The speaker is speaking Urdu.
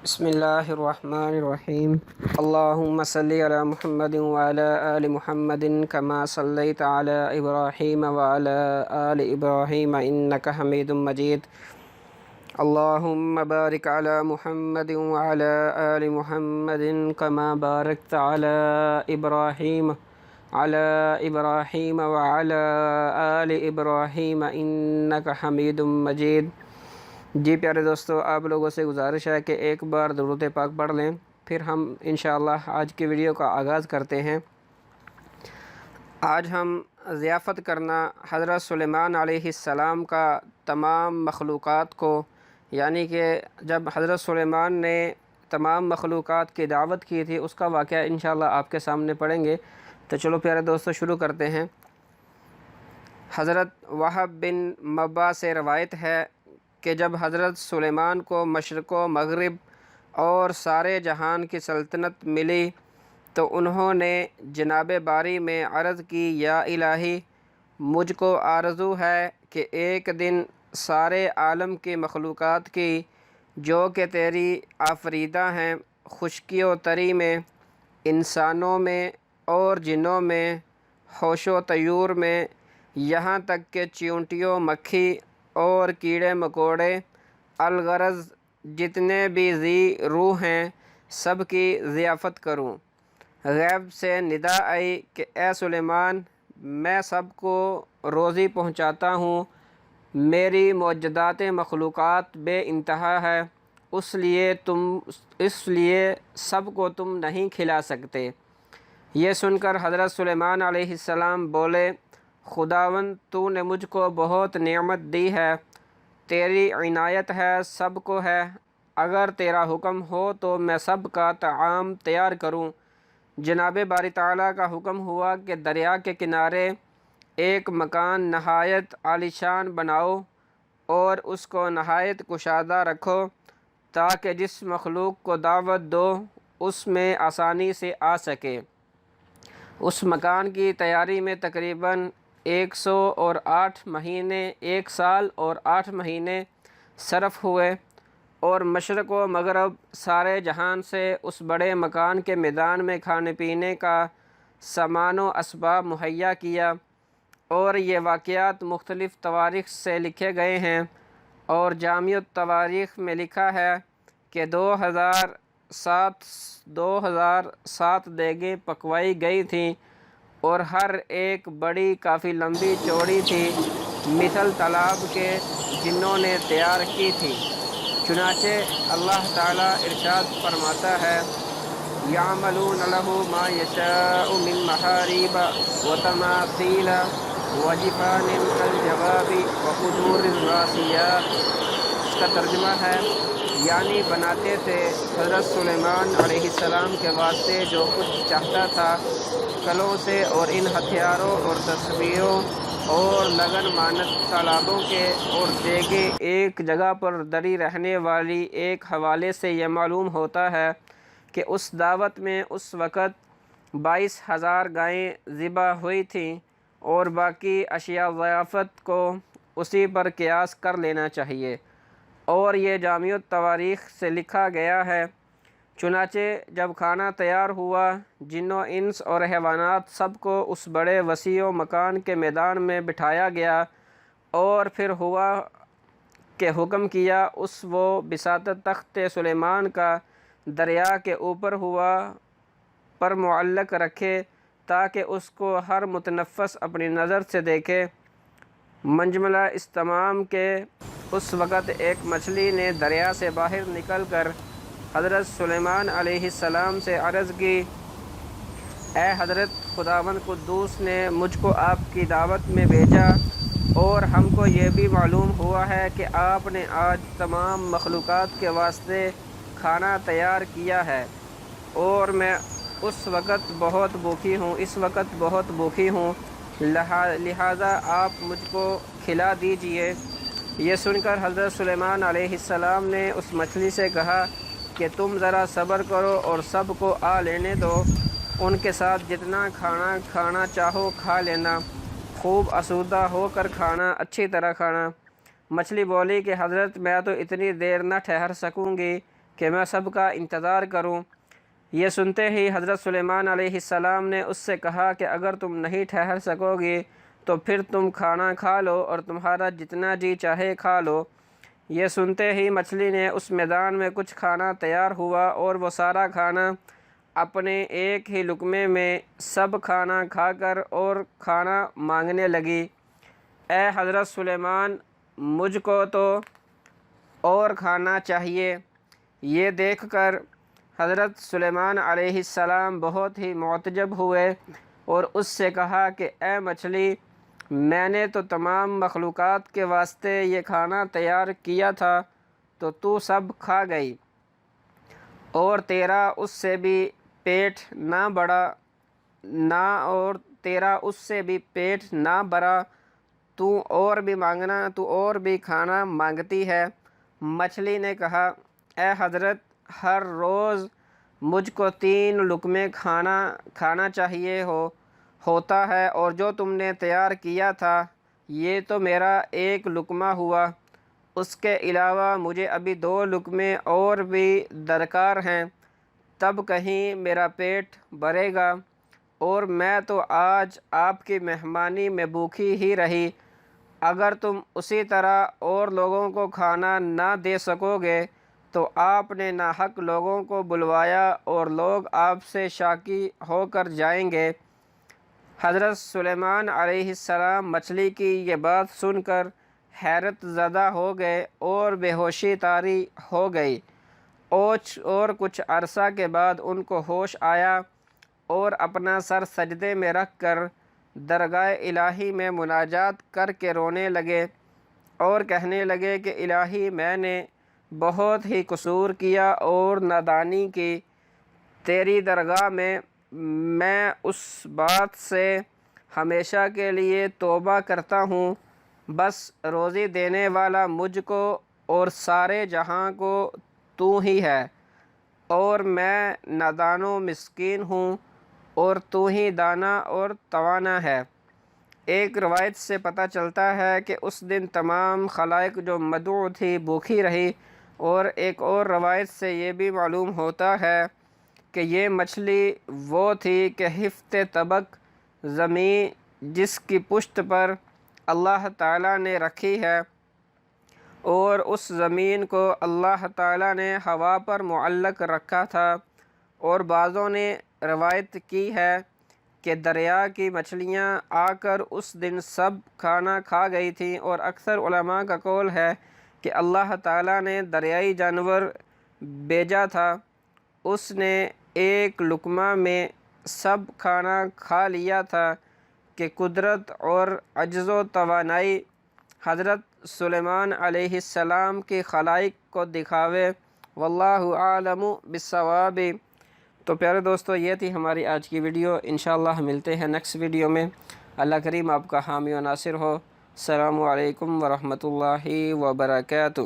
بسم اللہ الرحمن الرحیم اللہم صلی علی محمد وعلی آل محمد کما صلیت علی ابراہیم وعلی آل ابراہیم انک حمید مجید اللہم بارک علی محمد وعلی آل محمد کما بارکت علی ابراہیم وعلی آل ابراہیم انک حمید مجید۔ جی پیارے دوستو، آپ لوگوں سے گزارش ہے کہ ایک بار درود پاک پڑھ لیں، پھر ہم انشاءاللہ آج کی ویڈیو کا آغاز کرتے ہیں۔ آج ہم ضیافت کرنا حضرت سلیمان علیہ السلام کا تمام مخلوقات کو، یعنی کہ جب حضرت سلیمان نے تمام مخلوقات کی دعوت کی تھی اس کا واقعہ انشاءاللہ آپ کے سامنے پڑھیں گے۔ تو چلو پیارے دوستو شروع کرتے ہیں۔ حضرت وہب بن مبا سے روایت ہے کہ جب حضرت سلیمان کو مشرق و مغرب اور سارے جہان کی سلطنت ملی تو انہوں نے جناب باری میں عرض کی، یا الہی، مجھ کو آرزو ہے کہ ایک دن سارے عالم کی مخلوقات کی جو کہ تیری آفریدہ ہیں، خشکی و تری میں، انسانوں میں اور جنوں میں، ہوش و طیور میں، یہاں تک کہ چیونٹیوں، مکھی اور کیڑے مکوڑے، الغرض جتنے بھی ذی روح ہیں، سب کی ضیافت کروں۔ غیب سے ندا آئی کہ اے سلیمان، میں سب کو روزی پہنچاتا ہوں، میری موجودات مخلوقات بے انتہا ہے، اس لیے سب کو تم نہیں کھلا سکتے۔ یہ سن کر حضرت سلیمان علیہ السلام بولے، خداوند، تو نے مجھ کو بہت نعمت دی ہے، تیری عنایت ہے، سب کو ہے، اگر تیرا حکم ہو تو میں سب کا طعام تیار کروں۔ جناب باری تعالیٰ کا حکم ہوا کہ دریا کے کنارے ایک مکان نہایت عالیشان بناؤ اور اس کو نہایت کشادہ رکھو تاکہ جس مخلوق کو دعوت دو اس میں آسانی سے آ سکے۔ اس مکان کی تیاری میں تقریباً 108 مہینے، 1 سال اور 8 مہینے صرف ہوئے، اور مشرق و مغرب سارے جہان سے اس بڑے مکان کے میدان میں کھانے پینے کا سامان و اسباب مہیا کیا۔ اور یہ واقعات مختلف تواریخ سے لکھے گئے ہیں، اور جامع التواریخ میں لکھا ہے کہ 2007 دیگیں پکوائی گئی تھیں، اور ہر ایک بڑی کافی لمبی چوڑی تھی، مثل تالاب کے جنوں نے تیار کی تھی۔ چنانچہ اللہ تعالیٰ ارشاد فرماتا ہے، یعملون لہ ما یشاء من محاریب وتماثیل وجفان کالجواب وقدور الراسیات۔ اس کا ترجمہ ہے، یعنی بناتے تھے حضرت سلیمان علیہ السلام کے واسطے جو کچھ چاہتا تھا کلوں سے، اور ان ہتھیاروں اور تصویروں اور لگن مانت تالابوں کے، اور دیگیں ایک جگہ پر دری رہنے والی ایک حوالے سے یہ معلوم ہوتا ہے کہ اس دعوت میں اس وقت 22,000 گائیں ذبح ہوئی تھیں، اور باقی اشیاء ضیافت کو اسی پر قیاس کر لینا چاہیے۔ اور یہ جامع التواریخ سے لکھا گیا ہے، چنانچہ جب کھانا تیار ہوا، جن و انس اور حیوانات سب کو اس بڑے وسیع و مکان کے میدان میں بٹھایا گیا، اور پھر ہوا کہ حکم کیا اس وہ بساطت تخت سلیمان کا دریا کے اوپر ہوا پر معلق رکھے تاکہ اس کو ہر متنفس اپنی نظر سے دیکھے۔ منجملہ اس تمام کے اس وقت ایک مچھلی نے دریا سے باہر نکل کر حضرت سلیمان علیہ السلام سے عرض کی، اے حضرت، خداوند قدوس نے مجھ کو آپ کی دعوت میں بھیجا، اور ہم کو یہ بھی معلوم ہوا ہے کہ آپ نے آج تمام مخلوقات کے واسطے کھانا تیار کیا ہے، اور میں اس وقت بہت بھوکی ہوں، لہذا آپ مجھ کو کھلا دیجئے۔ یہ سن کر حضرت سلیمان علیہ السلام نے اس مچھلی سے کہا کہ تم ذرا صبر کرو اور سب کو آ لینے دو، ان کے ساتھ جتنا کھانا کھانا چاہو کھا لینا، خوب آسودہ ہو کر کھانا، اچھی طرح کھانا۔ مچھلی بولی کہ حضرت، میں تو اتنی دیر نہ ٹھہر سکوں گی، کہ میں سب کا انتظار کروں۔ یہ سنتے ہی حضرت سلیمان علیہ السلام نے اس سے کہا کہ اگر تم نہیں ٹھہر سکو گی تو پھر تم کھانا کھا لو اور تمہارا جتنا جی چاہے کھا لو۔ یہ سنتے ہی مچھلی نے اس میدان میں کچھ کھانا تیار ہوا اور وہ سارا کھانا اپنے ایک ہی لقمے میں سب کھانا کھا کر اور کھانا مانگنے لگی، اے حضرت سلیمان مجھ کو تو اور کھانا چاہیے۔ یہ دیکھ کر حضرت سلیمان علیہ السلام بہت ہی معتجب ہوئے اور اس سے کہا کہ اے مچھلی، میں نے تو تمام مخلوقات کے واسطے یہ کھانا تیار کیا تھا تو سب کھا گئی، اور تیرا اس سے بھی پیٹ نہ بھرا، تو اور بھی کھانا مانگتی ہے۔ مچھلی نے کہا، اے حضرت، ہر روز مجھ کو 3 لقمے کھانا چاہیے ہوتا ہے، اور جو تم نے تیار کیا تھا یہ تو میرا 1 لقمہ ہوا، اس کے علاوہ مجھے ابھی 2 لقمے اور بھی درکار ہیں، تب کہیں میرا پیٹ بھرے گا، اور میں تو آج آپ کی مہمانی میں بھوکی ہی رہی۔ اگر تم اسی طرح اور لوگوں کو کھانا نہ دے سکو گے تو آپ نے ناحق لوگوں کو بلوایا اور لوگ آپ سے شاکی ہو کر جائیں گے۔ حضرت سلیمان علیہ السلام مچھلی کی یہ بات سن کر حیرت زدہ ہو گئے اور بے ہوشی طاری ہو گئی، اور کچھ عرصہ کے بعد ان کو ہوش آیا اور اپنا سر سجدے میں رکھ کر درگاہ الہی میں مناجات کر کے رونے لگے اور کہنے لگے کہ الہی، میں نے بہت ہی قصور کیا اور نادانی کی، تیری درگاہ میں میں اس بات سے ہمیشہ کے لیے توبہ کرتا ہوں، بس روزی دینے والا مجھ کو اور سارے جہاں کو تو ہی ہے، اور میں نادان و مسکین ہوں اور تو ہی دانا اور توانا ہے۔ ایک روایت سے پتہ چلتا ہے کہ اس دن تمام خلائق جو مدعو تھی بھوکی رہی، اور ایک اور روایت سے یہ بھی معلوم ہوتا ہے کہ یہ مچھلی وہ تھی کہ ہفت طبق زمین جس کی پشت پر اللہ تعالیٰ نے رکھی ہے، اور اس زمین کو اللہ تعالیٰ نے ہوا پر معلق رکھا تھا، اور بعضوں نے روایت کی ہے کہ دریا کی مچھلیاں آ کر اس دن سب کھانا کھا گئی تھیں، اور اکثر علماء کا قول ہے کہ اللہ تعالیٰ نے دریائی جانور بھیجا تھا، اس نے 1 لقمہ میں سب کھانا کھا لیا تھا کہ قدرت اور عجز و توانائی حضرت سلیمان علیہ السلام کی خلائق کو دکھاوے۔ واللہ اعلم بالصواب۔ تو پیارے دوستو، یہ تھی ہماری آج کی ویڈیو۔ انشاءاللہ ملتے ہیں نیکسٹ ویڈیو میں۔ اللہ کریم آپ کا حامی و ناصر ہو۔ السلام علیکم ورحمۃ اللہ وبرکاتہ۔